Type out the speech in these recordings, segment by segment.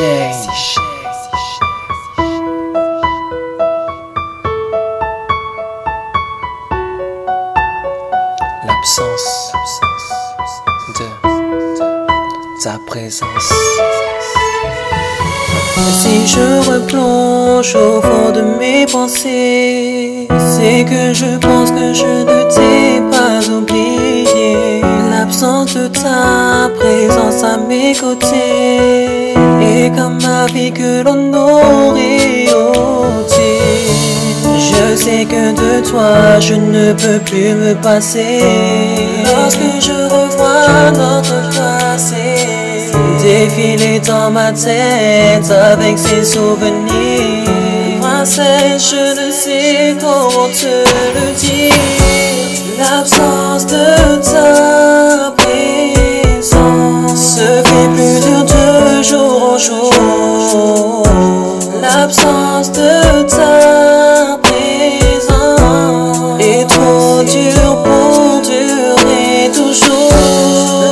Shane. L'absence de ta présence. Si je replonge au fond de mes pensées, c'est que je pense que je ne t'ai pas oublié. L'absence de ta présence à mes côtés est comme ma vie que l'on aurait ôtée. Je sais que de toi je ne peux plus me passer. Lorsque je revois notre passé défiler dans ma tête avec ses souvenirs, princesse, je ne sais comment te le dire. L'absence de ta présence se fait plus dur de jour en jour. L'absence de ta présence est trop dure pour durer toujours.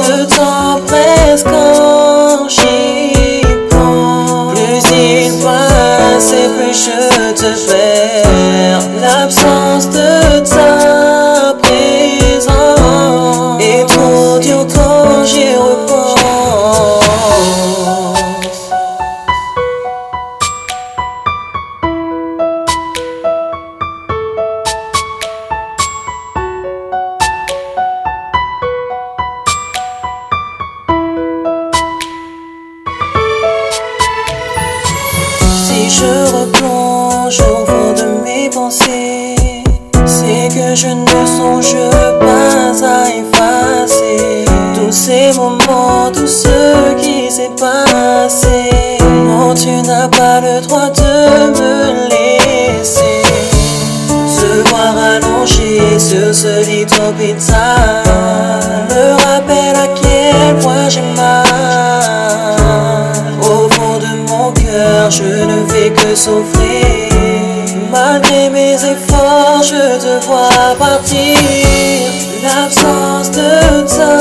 Le temps presque quand j'y pense, plus il passe et plus je te perds. L'absence de ta présence est trop dure quand j'y repense. Si je replonge au fond de mes pensées, c'est que je ne songe pas à effacer tous ces moments, tout ce qui s'est passé. Non, tu n'as pas le droit de me laisser te voir allongé sur ce lit d'hôpital. Me rappelle à quel point j'ai mal. Au fond de mon cœur, je ne fais que souffrir. Malgré mes efforts, je te vois partir. L'absence de ta